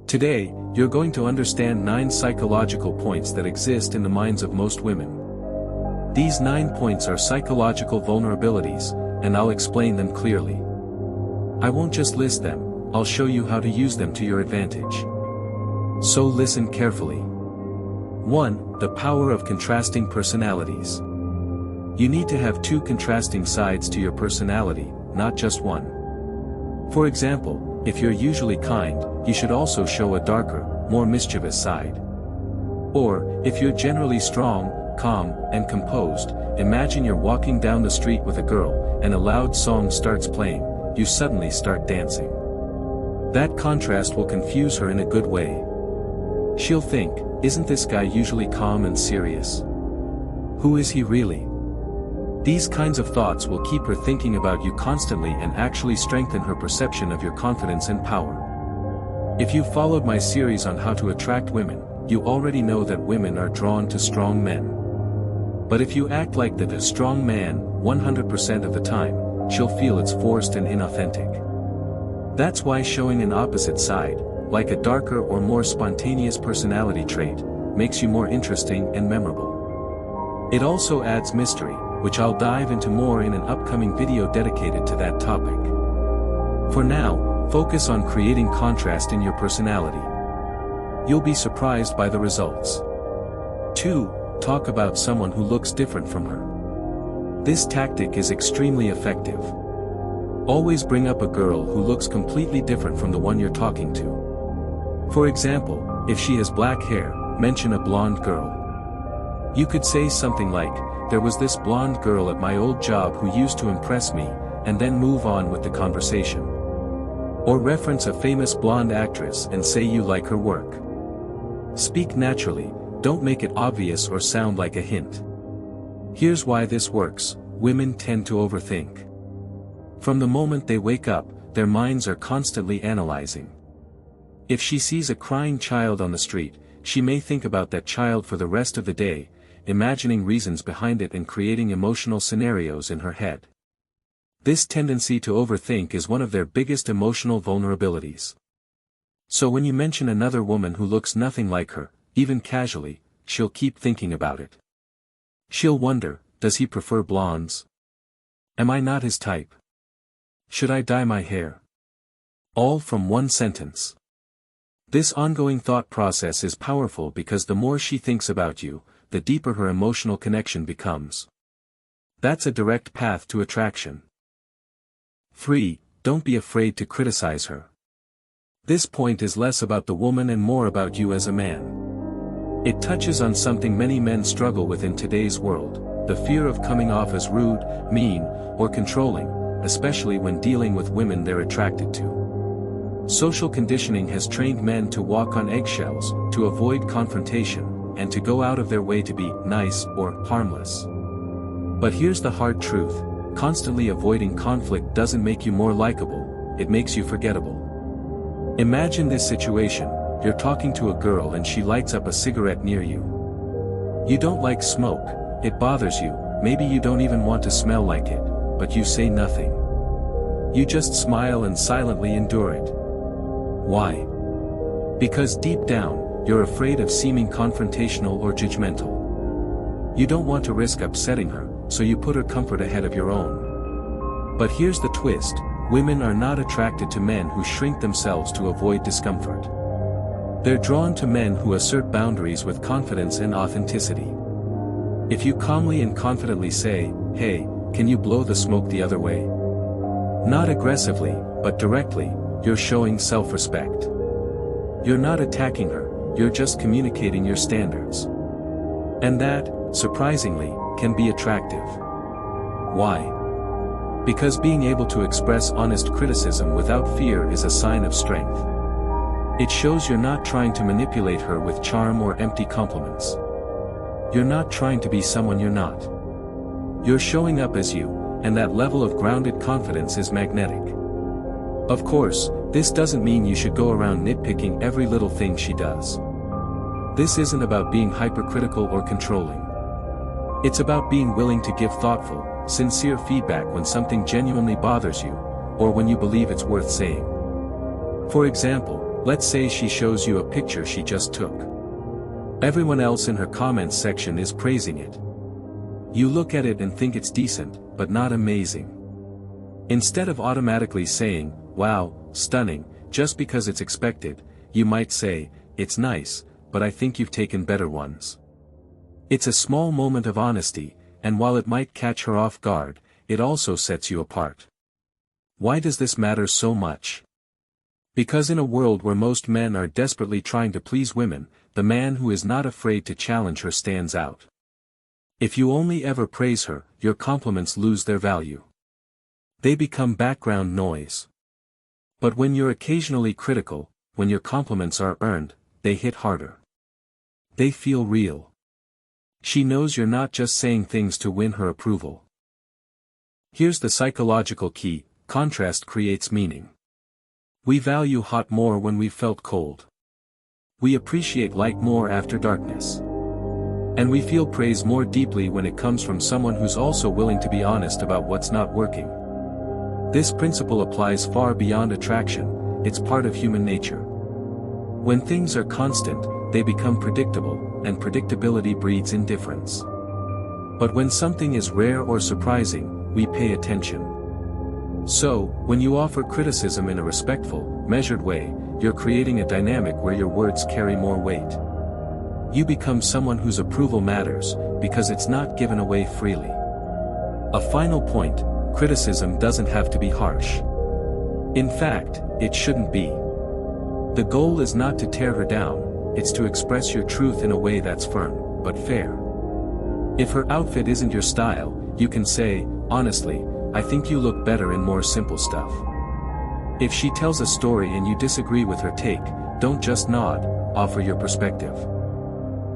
Today, you're going to understand 9 psychological points that exist in the minds of most women. These 9 points are psychological vulnerabilities, and I'll explain them clearly. I won't just list them, I'll show you how to use them to your advantage. So listen carefully. 1. The power of contrasting personalities. You need to have 2 contrasting sides to your personality, not just one. For example, if you're usually kind, you should also show a darker, more mischievous side. Or, if you're generally strong, calm, and composed, imagine you're walking down the street with a girl, and a loud song starts playing, you suddenly start dancing. That contrast will confuse her in a good way. She'll think, isn't this guy usually calm and serious? Who is he really? These kinds of thoughts will keep her thinking about you constantly and actually strengthen her perception of your confidence and power. If you followed my series on how to attract women, you already know that women are drawn to strong men. But if you act like the strong man 100% of the time, she'll feel it's forced and inauthentic. That's why showing an opposite side, like a darker or more spontaneous personality trait, makes you more interesting and memorable. It also adds mystery, which I'll dive into more in an upcoming video dedicated to that topic. For now, focus on creating contrast in your personality. You'll be surprised by the results. 2. Talk about someone who looks different from her. This tactic is extremely effective. Always bring up a girl who looks completely different from the one you're talking to. For example, if she has black hair, mention a blonde girl. You could say something like, "There was this blonde girl at my old job who used to impress me," and then move on with the conversation. Or reference a famous blonde actress and say you like her work. Speak naturally, don't make it obvious or sound like a hint. Here's why this works: women tend to overthink. From the moment they wake up, their minds are constantly analyzing. If she sees a crying child on the street, she may think about that child for the rest of the day, imagining reasons behind it and creating emotional scenarios in her head. This tendency to overthink is one of their biggest emotional vulnerabilities. So when you mention another woman who looks nothing like her, even casually, she'll keep thinking about it. She'll wonder, does he prefer blondes? Am I not his type? Should I dye my hair? All from one sentence. This ongoing thought process is powerful because the more she thinks about you, the deeper her emotional connection becomes. That's a direct path to attraction. 3. Don't be afraid to criticize her. This point is less about the woman and more about you as a man. It touches on something many men struggle with in today's world: the fear of coming off as rude, mean, or controlling, especially when dealing with women they're attracted to. Social conditioning has trained men to walk on eggshells, to avoid confrontation, and to go out of their way to be nice or harmless. But here's the hard truth: constantly avoiding conflict doesn't make you more likable, it makes you forgettable. Imagine this situation: you're talking to a girl and she lights up a cigarette near you. You don't like smoke, it bothers you, maybe you don't even want to smell like it, but you say nothing. You just smile and silently endure it. Why? Because deep down, you're afraid of seeming confrontational or judgmental. You don't want to risk upsetting her, so you put her comfort ahead of your own. But here's the twist: women are not attracted to men who shrink themselves to avoid discomfort. They're drawn to men who assert boundaries with confidence and authenticity. If you calmly and confidently say, "Hey, can you blow the smoke the other way?" Not aggressively, but directly, you're showing self-respect. You're not attacking her, you're just communicating your standards. And that, surprisingly, can be attractive. Why? Because being able to express honest criticism without fear is a sign of strength. It shows you're not trying to manipulate her with charm or empty compliments. You're not trying to be someone you're not. You're showing up as you, and that level of grounded confidence is magnetic. Of course, this doesn't mean you should go around nitpicking every little thing she does. This isn't about being hypercritical or controlling. It's about being willing to give thoughtful, sincere feedback when something genuinely bothers you, or when you believe it's worth saying. For example, Let's say she shows you a picture she just took. Everyone else in her comments section is praising it. You look at it and think it's decent, but not amazing. Instead of automatically saying, "Wow, stunning," just because it's expected, you might say, "It's nice, but I think you've taken better ones." It's a small moment of honesty, and while it might catch her off guard, it also sets you apart. Why does this matter so much? Because in a world where most men are desperately trying to please women, the man who is not afraid to challenge her stands out. If you only ever praise her, your compliments lose their value. They become background noise. But when you're occasionally critical, when your compliments are earned, they hit harder. They feel real. She knows you're not just saying things to win her approval. Here's the psychological key: contrast creates meaning. We value hot more when we've felt cold. We appreciate light more after darkness. And we feel praise more deeply when it comes from someone who's also willing to be honest about what's not working. This principle applies far beyond attraction, it's part of human nature. When things are constant, they become predictable, and predictability breeds indifference. But when something is rare or surprising, we pay attention. So, when you offer criticism in a respectful, measured way, you're creating a dynamic where your words carry more weight. You become someone whose approval matters, because it's not given away freely. A final point: criticism doesn't have to be harsh. In fact, it shouldn't be. The goal is not to tear her down, it's to express your truth in a way that's firm, but fair. If her outfit isn't your style, you can say, "Honestly, I think you look better in more simple stuff." If she tells a story and you disagree with her take, don't just nod, offer your perspective.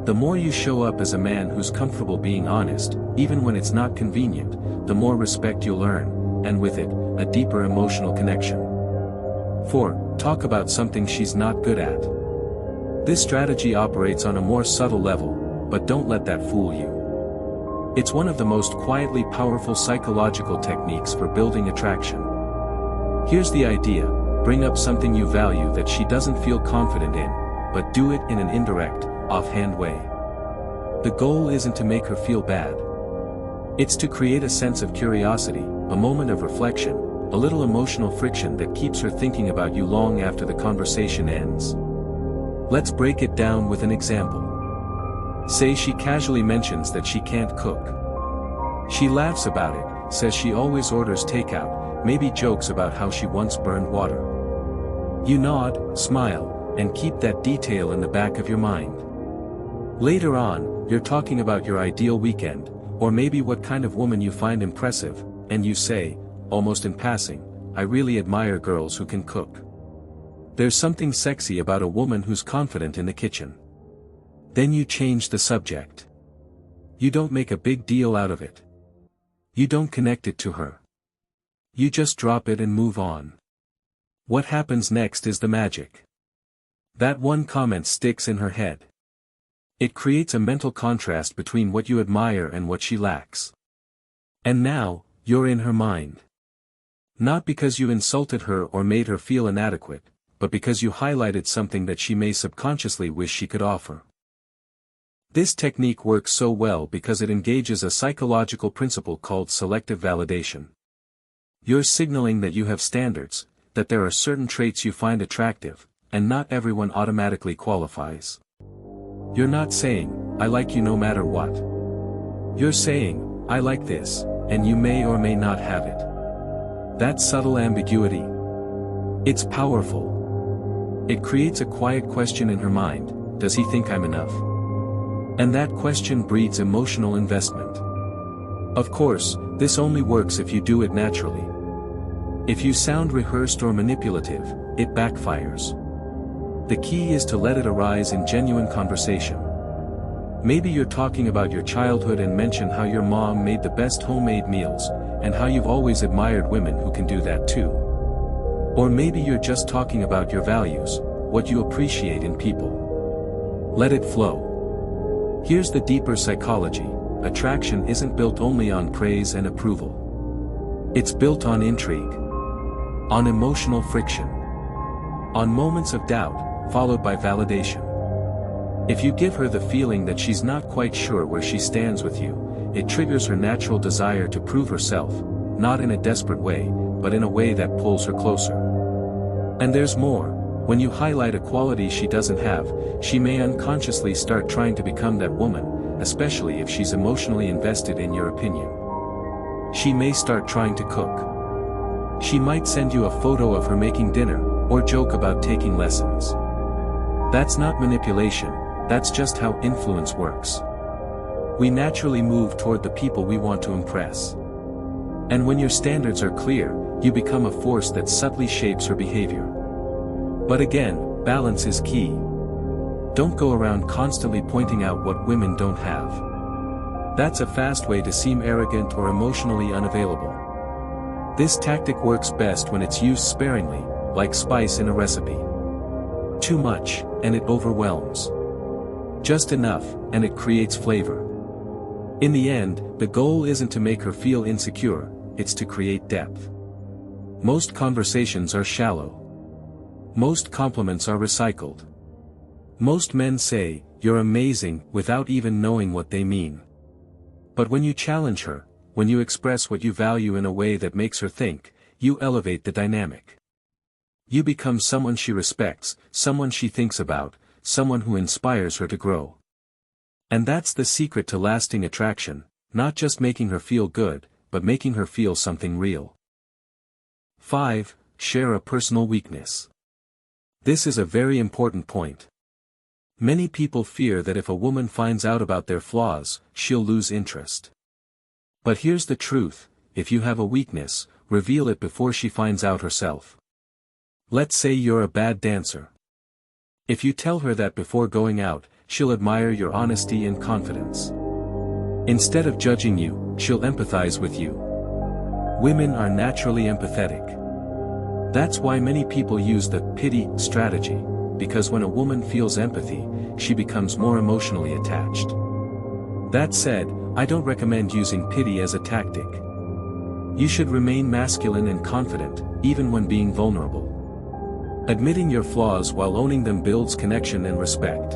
The more you show up as a man who's comfortable being honest, even when it's not convenient, the more respect you'll earn, and with it, a deeper emotional connection. 4. Talk about something she's not good at. This strategy operates on a more subtle level, but don't let that fool you. It's one of the most quietly powerful psychological techniques for building attraction. Here's the idea: bring up something you value that she doesn't feel confident in, but do it in an indirect, offhand way. The goal isn't to make her feel bad. It's to create a sense of curiosity, a moment of reflection, a little emotional friction that keeps her thinking about you long after the conversation ends. Let's break it down with an example. Say she casually mentions that she can't cook. She laughs about it, says she always orders takeout, maybe jokes about how she once burned water. You nod, smile, and keep that detail in the back of your mind. Later on, you're talking about your ideal weekend, or maybe what kind of woman you find impressive, and you say, almost in passing, "I really admire girls who can cook." There's something sexy about a woman who's confident in the kitchen. Then you change the subject. You don't make a big deal out of it. You don't connect it to her. You just drop it and move on. What happens next is the magic. That one comment sticks in her head. It creates a mental contrast between what you admire and what she lacks. And now, you're in her mind. Not because you insulted her or made her feel inadequate, but because you highlighted something that she may subconsciously wish she could offer. This technique works so well because it engages a psychological principle called selective validation. You're signaling that you have standards, that there are certain traits you find attractive, and not everyone automatically qualifies. You're not saying, "I like you no matter what." You're saying, "I like this, and you may or may not have it." That subtle ambiguity. It's powerful. It creates a quiet question in her mind: does he think I'm enough? And that question breeds emotional investment. Of course, this only works if you do it naturally. If you sound rehearsed or manipulative, it backfires. The key is to let it arise in genuine conversation. Maybe you're talking about your childhood and mention how your mom made the best homemade meals, and how you've always admired women who can do that too. Or maybe you're just talking about your values, what you appreciate in people. Let it flow. Here's the deeper psychology: attraction isn't built only on praise and approval. It's built on intrigue. On emotional friction. On moments of doubt, followed by validation. If you give her the feeling that she's not quite sure where she stands with you, it triggers her natural desire to prove herself, not in a desperate way, but in a way that pulls her closer. And there's more. When you highlight a quality she doesn't have, she may unconsciously start trying to become that woman, especially if she's emotionally invested in your opinion. She may start trying to cook. She might send you a photo of her making dinner, or joke about taking lessons. That's not manipulation, that's just how influence works. We naturally move toward the people we want to impress. And when your standards are clear, you become a force that subtly shapes her behavior. But again, balance is key. Don't go around constantly pointing out what women don't have. That's a fast way to seem arrogant or emotionally unavailable. This tactic works best when it's used sparingly, like spice in a recipe. Too much, and it overwhelms. Just enough, and it creates flavor. In the end, the goal isn't to make her feel insecure, it's to create depth. Most conversations are shallow. Most compliments are recycled. Most men say, "You're amazing," without even knowing what they mean. But when you challenge her, when you express what you value in a way that makes her think, you elevate the dynamic. You become someone she respects, someone she thinks about, someone who inspires her to grow. And that's the secret to lasting attraction, not just making her feel good, but making her feel something real. 5. Share a personal weakness. This is a very important point. Many people fear that if a woman finds out about their flaws, she'll lose interest. But here's the truth, if you have a weakness, reveal it before she finds out herself. Let's say you're a bad dancer. If you tell her that before going out, she'll admire your honesty and confidence. Instead of judging you, she'll empathize with you. Women are naturally empathetic. That's why many people use the pity strategy, because when a woman feels empathy, she becomes more emotionally attached. That said, I don't recommend using pity as a tactic. You should remain masculine and confident, even when being vulnerable. Admitting your flaws while owning them builds connection and respect.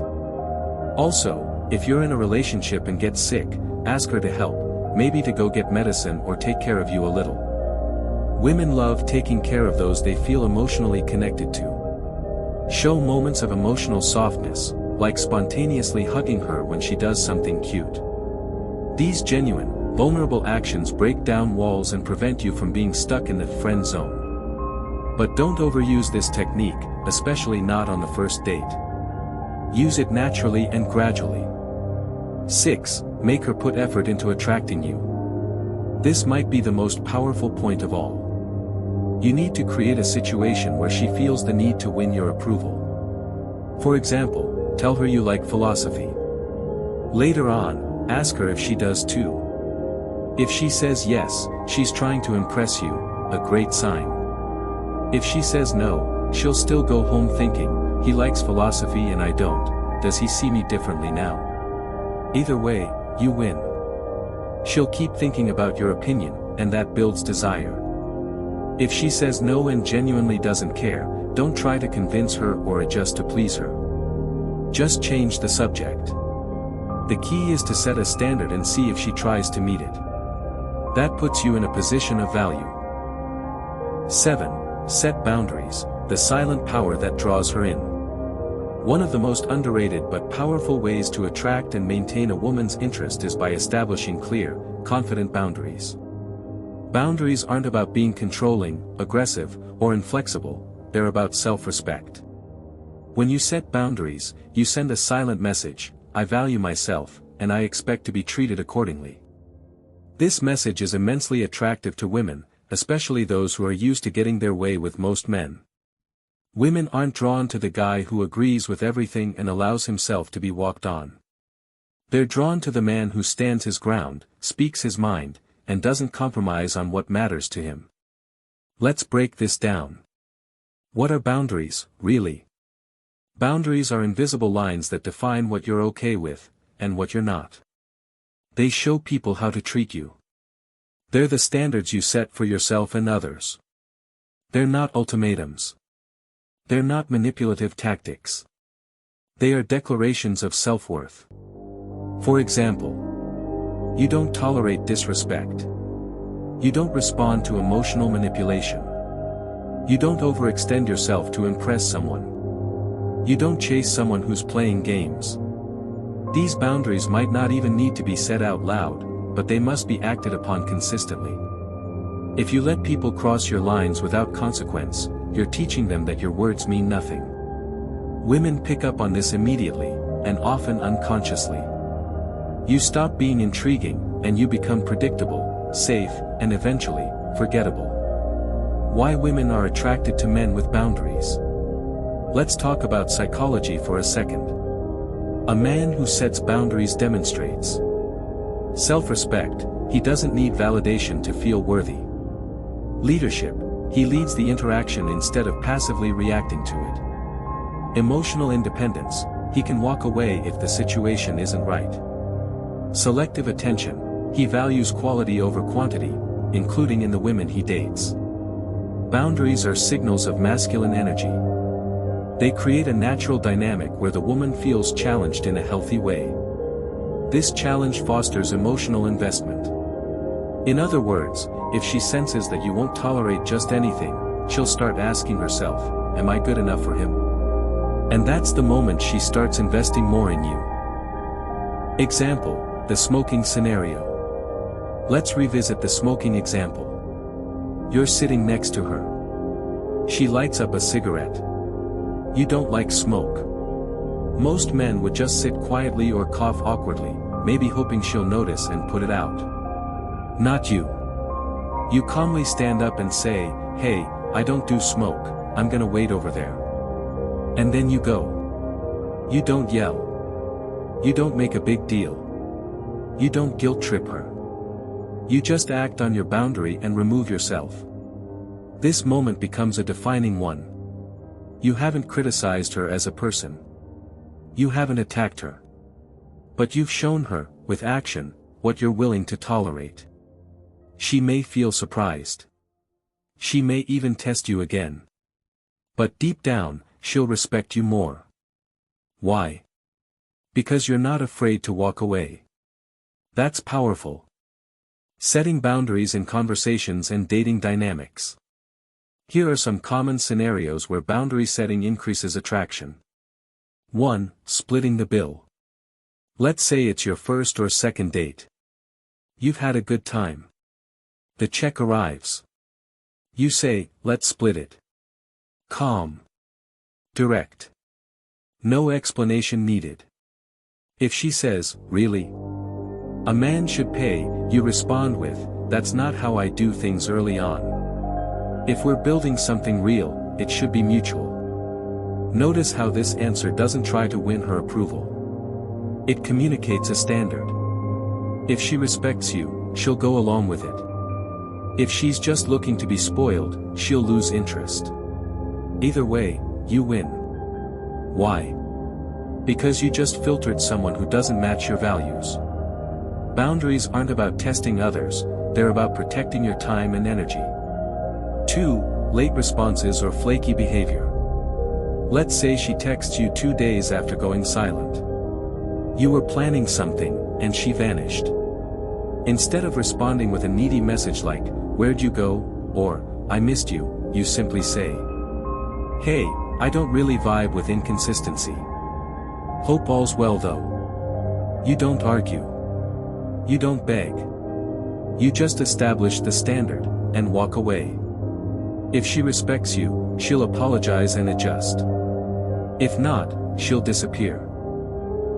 Also, if you're in a relationship and get sick, ask her to help, maybe to go get medicine or take care of you a little. Women love taking care of those they feel emotionally connected to. Show moments of emotional softness, like spontaneously hugging her when she does something cute. These genuine, vulnerable actions break down walls and prevent you from being stuck in the friend zone. But don't overuse this technique, especially not on the first date. Use it naturally and gradually. 6. Make her put effort into attracting you. This might be the most powerful point of all. You need to create a situation where she feels the need to win your approval. For example, tell her you like philosophy. Later on, ask her if she does too. If she says yes, she's trying to impress you, a great sign. If she says no, she'll still go home thinking, he likes philosophy and I don't, does he see me differently now? Either way, you win. She'll keep thinking about your opinion, and that builds desire. If she says no and genuinely doesn't care, don't try to convince her or adjust to please her. Just change the subject. The key is to set a standard and see if she tries to meet it. That puts you in a position of value. 7. Set boundaries, the silent power that draws her in. One of the most underrated but powerful ways to attract and maintain a woman's interest is by establishing clear, confident boundaries. Boundaries aren't about being controlling, aggressive, or inflexible, they're about self-respect. When you set boundaries, you send a silent message, I value myself, and I expect to be treated accordingly. This message is immensely attractive to women, especially those who are used to getting their way with most men. Women aren't drawn to the guy who agrees with everything and allows himself to be walked on. They're drawn to the man who stands his ground, speaks his mind, and doesn't compromise on what matters to him. Let's break this down. What are boundaries, really? Boundaries are invisible lines that define what you're okay with, and what you're not. They show people how to treat you. They're the standards you set for yourself and others. They're not ultimatums. They're not manipulative tactics. They are declarations of self-worth. For example, you don't tolerate disrespect. You don't respond to emotional manipulation. You don't overextend yourself to impress someone. You don't chase someone who's playing games. These boundaries might not even need to be said out loud, but they must be acted upon consistently. If you let people cross your lines without consequence, you're teaching them that your words mean nothing. Women pick up on this immediately, and often unconsciously. You stop being intriguing, and you become predictable, safe, and eventually, forgettable. Why women are attracted to men with boundaries. Let's talk about psychology for a second. A man who sets boundaries demonstrates self-respect. He doesn't need validation to feel worthy. Leadership. He leads the interaction instead of passively reacting to it. Emotional independence. He can walk away if the situation isn't right. Selective attention. He values quality over quantity, including in the women he dates. Boundaries are signals of masculine energy. They create a natural dynamic where the woman feels challenged in a healthy way. This challenge fosters emotional investment. In other words, if she senses that you won't tolerate just anything, she'll start asking herself, am I good enough for him? And that's the moment she starts investing more in you. Example, the smoking scenario. Let's revisit the smoking example. You're sitting next to her. She lights up a cigarette. You don't like smoke. Most men would just sit quietly or cough awkwardly, maybe hoping she'll notice and put it out. Not you. You calmly stand up and say, hey, I don't do smoke, I'm gonna wait over there. And then you go. You don't yell. You don't make a big deal. You don't guilt trip her. You just act on your boundary and remove yourself. This moment becomes a defining one. You haven't criticized her as a person. You haven't attacked her. But you've shown her, with action, what you're willing to tolerate. She may feel surprised. She may even test you again. But deep down, she'll respect you more. Why? Because you're not afraid to walk away. That's powerful. Setting boundaries in conversations and dating dynamics. Here are some common scenarios where boundary setting increases attraction. 1. Splitting the bill. Let's say it's your first or second date. You've had a good time. The check arrives. You say, let's split it. Calm. Direct. No explanation needed. If she says, really? A man should pay, you respond with, that's not how I do things early on. If we're building something real, it should be mutual. Notice how this answer doesn't try to win her approval. It communicates a standard. If she respects you, she'll go along with it. If she's just looking to be spoiled, she'll lose interest. Either way, you win. Why? Because you just filtered someone who doesn't match your values. Boundaries aren't about testing others, they're about protecting your time and energy. 2. Late responses or flaky behavior. Let's say she texts you 2 days after going silent. You were planning something, and she vanished. Instead of responding with a needy message like, where'd you go, or, I missed you, you simply say, hey, I don't really vibe with inconsistency. Hope all's well though. You don't argue. You don't beg. You just establish the standard, and walk away. If she respects you, she'll apologize and adjust. If not, she'll disappear.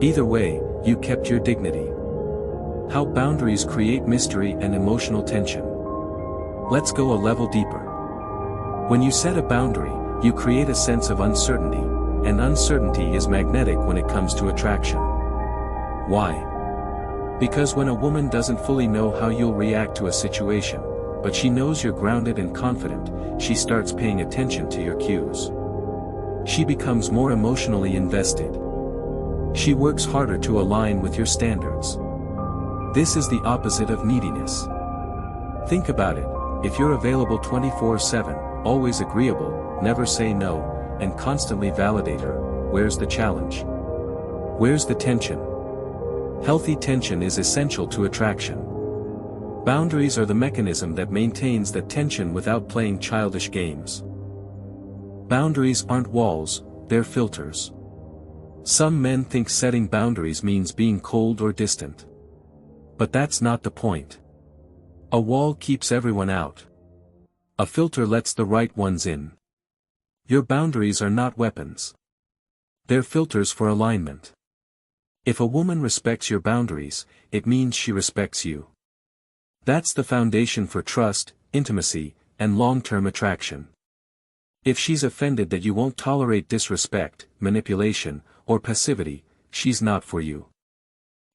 Either way, you kept your dignity. How boundaries create mystery and emotional tension. Let's go a level deeper. When you set a boundary, you create a sense of uncertainty, and uncertainty is magnetic when it comes to attraction. Why? Because when a woman doesn't fully know how you'll react to a situation, but she knows you're grounded and confident, she starts paying attention to your cues. She becomes more emotionally invested. She works harder to align with your standards. This is the opposite of neediness. Think about it, if you're available 24/7, always agreeable, never say no, and constantly validate her. Where's the challenge? Where's the tension? Healthy tension is essential to attraction. Boundaries are the mechanism that maintains that tension without playing childish games. Boundaries aren't walls, they're filters. Some men think setting boundaries means being cold or distant. But that's not the point. A wall keeps everyone out. A filter lets the right ones in. Your boundaries are not weapons. They're filters for alignment. If a woman respects your boundaries, it means she respects you. That's the foundation for trust, intimacy, and long-term attraction. If she's offended that you won't tolerate disrespect, manipulation, or passivity, she's not for you.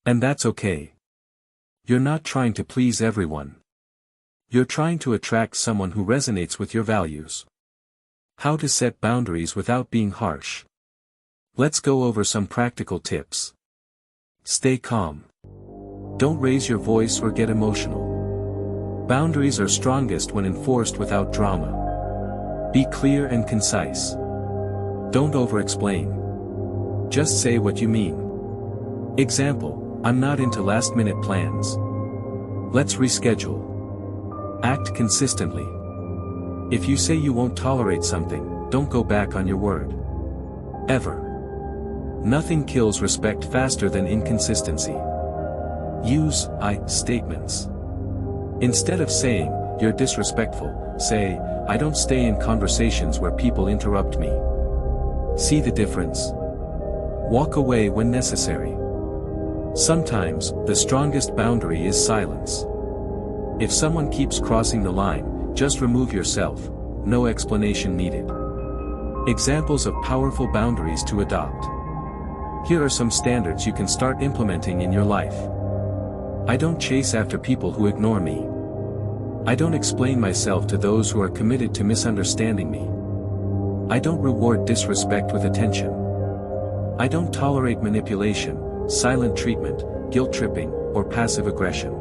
And that's okay. You're not trying to please everyone. You're trying to attract someone who resonates with your values. How to set boundaries without being harsh. Let's go over some practical tips. Stay calm. Don't raise your voice or get emotional. Boundaries are strongest when enforced without drama. Be clear and concise. Don't over-explain. Just say what you mean. Example, I'm not into last-minute plans. Let's reschedule. Act consistently. If you say you won't tolerate something, don't go back on your word. Ever. Nothing kills respect faster than inconsistency. Use I statements. Instead of saying, you're disrespectful, say, I don't stay in conversations where people interrupt me. See the difference? Walk away when necessary. Sometimes, the strongest boundary is silence. If someone keeps crossing the line, just remove yourself, no explanation needed. Examples of powerful boundaries to adopt. Here are some standards you can start implementing in your life. I don't chase after people who ignore me. I don't explain myself to those who are committed to misunderstanding me. I don't reward disrespect with attention. I don't tolerate manipulation, silent treatment, guilt-tripping, or passive aggression.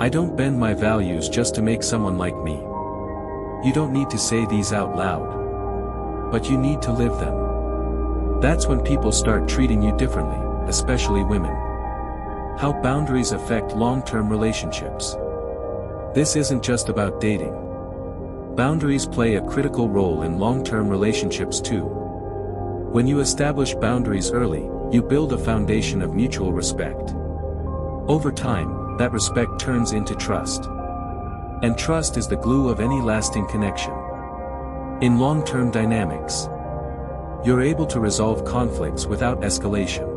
I don't bend my values just to make someone like me. You don't need to say these out loud. But you need to live them. That's when people start treating you differently, especially women. How boundaries affect long-term relationships. This isn't just about dating. Boundaries play a critical role in long-term relationships too. When you establish boundaries early, you build a foundation of mutual respect. Over time, that respect turns into trust. And trust is the glue of any lasting connection. In long-term dynamics, you're able to resolve conflicts without escalation.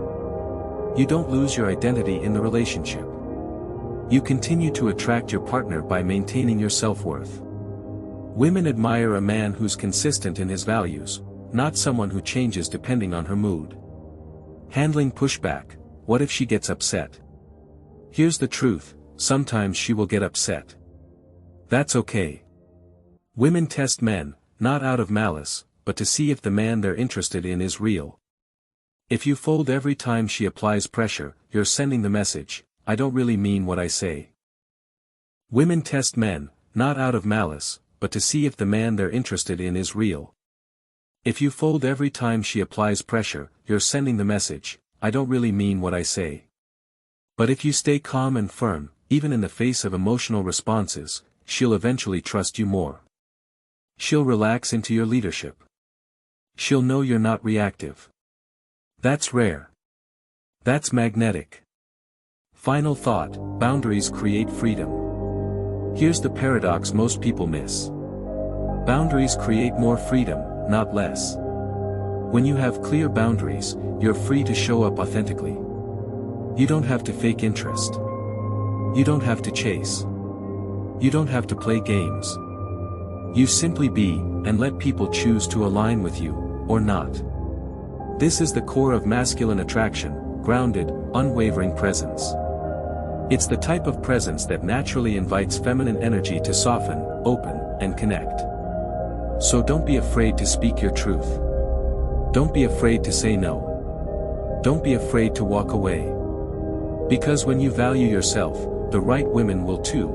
You don't lose your identity in the relationship. You continue to attract your partner by maintaining your self-worth. Women admire a man who's consistent in his values, not someone who changes depending on her mood. Handling pushback. What if she gets upset? Here's the truth, sometimes she will get upset. That's okay. Women test men, not out of malice, but to see if the man they're interested in is real. If you fold every time she applies pressure, you're sending the message, I don't really mean what I say. Women test men, not out of malice, but to see if the man they're interested in is real. If you fold every time she applies pressure, you're sending the message, I don't really mean what I say. But if you stay calm and firm, even in the face of emotional responses, she'll eventually trust you more. She'll relax into your leadership. She'll know you're not reactive. That's rare. That's magnetic. Final thought, boundaries create freedom. Here's the paradox most people miss. Boundaries create more freedom, not less. When you have clear boundaries, you're free to show up authentically. You don't have to fake interest. You don't have to chase. You don't have to play games. You simply be, and let people choose to align with you, or not. This is the core of masculine attraction, grounded, unwavering presence. It's the type of presence that naturally invites feminine energy to soften, open, and connect. So don't be afraid to speak your truth. Don't be afraid to say no. Don't be afraid to walk away. Because when you value yourself, the right women will too.